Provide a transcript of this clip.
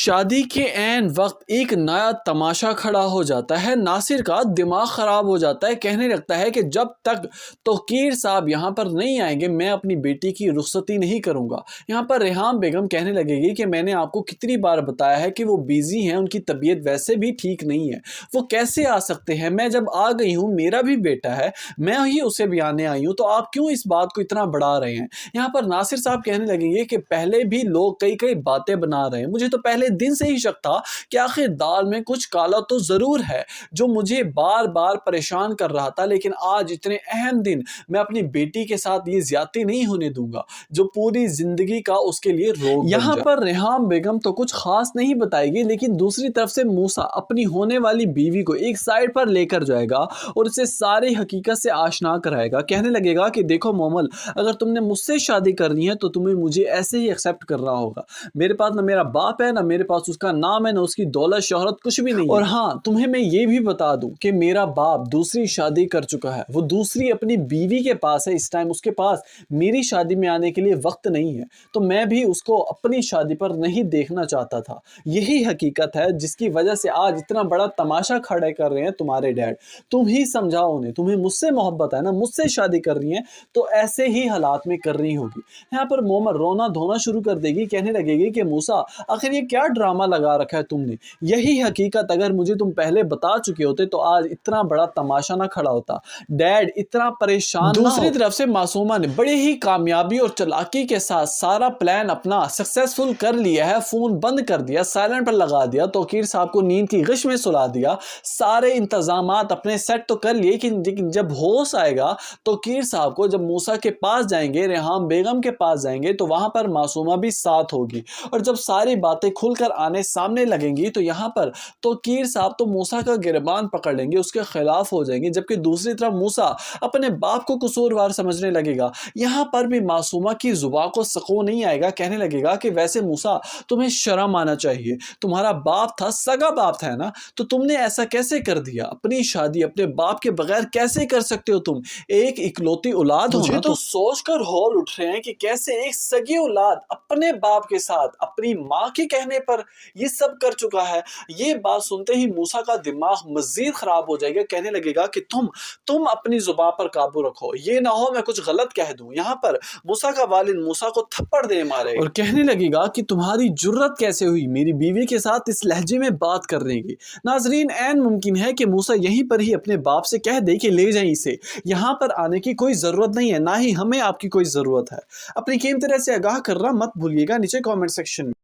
شادی کے عین وقت ایک نیا تماشا کھڑا ہو جاتا ہے۔ ناصر کا دماغ خراب ہو جاتا ہے، کہنے لگتا ہے کہ جب تک توقیر صاحب یہاں پر نہیں آئیں گے میں اپنی بیٹی کی رخصتی نہیں کروں گا۔ یہاں پر ریحام بیگم کہنے لگے گی کہ میں نے آپ کو کتنی بار بتایا ہے کہ وہ بیزی ہیں، ان کی طبیعت ویسے بھی ٹھیک نہیں ہے، وہ کیسے آ سکتے ہیں؟ میں جب آ گئی ہوں، میرا بھی بیٹا ہے، میں ہی اسے بھی آنے آئی ہوں، تو آپ کیوں اس بات کو اتنا بڑھا رہے ہیں؟ یہاں پر ناصر صاحب کہنے لگیں گے کہ پہلے بھی لوگ کئی باتیں بنا رہے ہیں، مجھے تو پہلے دن سے ہی شک تھا کہ آخر دال میں کچھ کالا تو ضرور ہے جو مجھے بار بار پریشان کر رہا تھا، لیکن آج اتنے اہم دن میں اپنی بیٹی کے ساتھ یہ زیادتی نہیں ہونے دوں گا جو پوری زندگی کا اس کے لیے روگ بن جائے۔ یہاں پر ریحام بیگم تو کچھ خاص نہیں بتائے گی، لیکن دوسری طرف سے موسیٰ اپنی ہونے والی بیوی کو ایک سائڈ پر لے کر جائے گا اور اسے ساری حقیقت سے آشنا کرائے گا۔ کہنے لگے گا کہ دیکھو مومل، اگر تم نے مجھ سے شادی کرنی ہے تو تمہیں مجھے ایسے ہی ایکسیپٹ کرنا ہوگا۔ میرے پاس نہ میرا باپ ہے، نہ میرے پاس اس کا نام ہے، نہ اس کی دولت شہرت، کچھ بھی نہیں ہے۔ اور ہاں، تمہیں میں یہ بھی بتا دوں کہ میرا باپ دوسری شادی کر چکا ہے، وہ دوسری اپنی بیوی کے پاس ہے، اس ٹائم اس کے پاس میری شادی میں آنے کے لیے وقت نہیں ہے، تو میں بھی اس کو اپنی شادی پر نہیں دیکھنا چاہتا تھا۔ یہی حقیقت ہے جس کی وجہ سے آج اتنا بڑا تماشا کھڑے کر رہے ہیں تمہارے ڈیڈ۔ تم ہی سمجھاؤ انہیں، تمہیں مجھ سے محبت ہے نا، مجھ سے شادی کرنی ہے تو ایسے ہی حالات میں کرنی ہوگی۔ یہاں پر مومر رونا دھونا شروع کر دے گی، کہنے لگے گی کہ موسیٰ آخر یہ کیا ڈرامہ لگا رکھا ہے تم نے؟ یہی حقیقت اگر مجھے تم پہلے بتا چکے ہوتے تو آج اتنا بڑا تماشا نہ کھڑا ہوتا، ڈیڈ اتنا پریشان نہ ہو۔ دوسری طرف سے معصومہ نے بڑی ہی کامیابی اور چلاکی کے ساتھ سارا پلان اپنا سکسیسفل کر لیا ہے، فون بند کر دیا، سائلنٹ پر لگا دیا، توقیر صاحب کو نیند کی غش میں سلا دیا، سارے انتظامات اپنے سیٹ تو کر لیے، لیکن جب ہوش آئے گا توقیر صاحب کو، جب موسیٰ کے پاس جائیں گے، ریحام بیگم کے پاس جائیں گے، تو وہاں پر معصومہ بھی ساتھ ہوگی، اور جب ساری باتیں کھل کر آنے سامنے لگیں گی تو یہاں پر توقیر صاحب تو موسیٰ کا گریبان پکڑ لیں گے، اس کے خلاف ہو جائیں گے، جبکہ دوسری طرف موسیٰ اپنے باپ کو قصوروار سمجھنے لگے گا۔ یہاں پر بھی معصومہ کی زبان کو سکون نہیں آئے گا، کہنے لگے گا کہ ویسے موسیٰ تمہیں شرم آنا چاہیے، تمہارا باپ تھا، سگا باپ تھا نا، تو تم نے ایسا کیسے کر دیا؟ اپنی شادی اپنے باپ کے بغیر کیسے کر سکتے ہو؟ تم ایک اکلوتی اولاد ہو نا۔ مجھے تو سوچ کر ہول اٹھ رہے ہیں کہ کیسے ایک سگی اولاد اپنے باپ کے ساتھ اپنی ماں کے کہنے پر یہ سب کر چکا ہے۔ یہ بات سنتے ہی موسیٰ کا دماغ مزید خراب ہو جائے گا، کہنے لگے گا کہ تم اپنی زبان پر قابو رکھو، یہ نہ ہو میں کچھ غلط کہہ دوں۔ یہاں پر موسیٰ کا والد موسیٰ کو تھپڑ دے مارے اور کہنے لگے گا کہ تمہاری جرت کیسے ہوئی میری بیوی کے ساتھ اس لہجے میں بات کرنے کی؟ ناظرین، عین ممکن ہے کہ موسیٰ یہیں پر ہی اپنے باپ سے کہہ دے کہ لے جائیں اسے، یہاں پر آنے کی کوئی ضرورت نہیں ہے، نہ ہی ہمیں آپ کی کوئی ضرورت ہے۔ اپنی قیمتی رائے سے آگاہ کرنا مت بھولیے گا نیچے کامنٹ سیکشن میں۔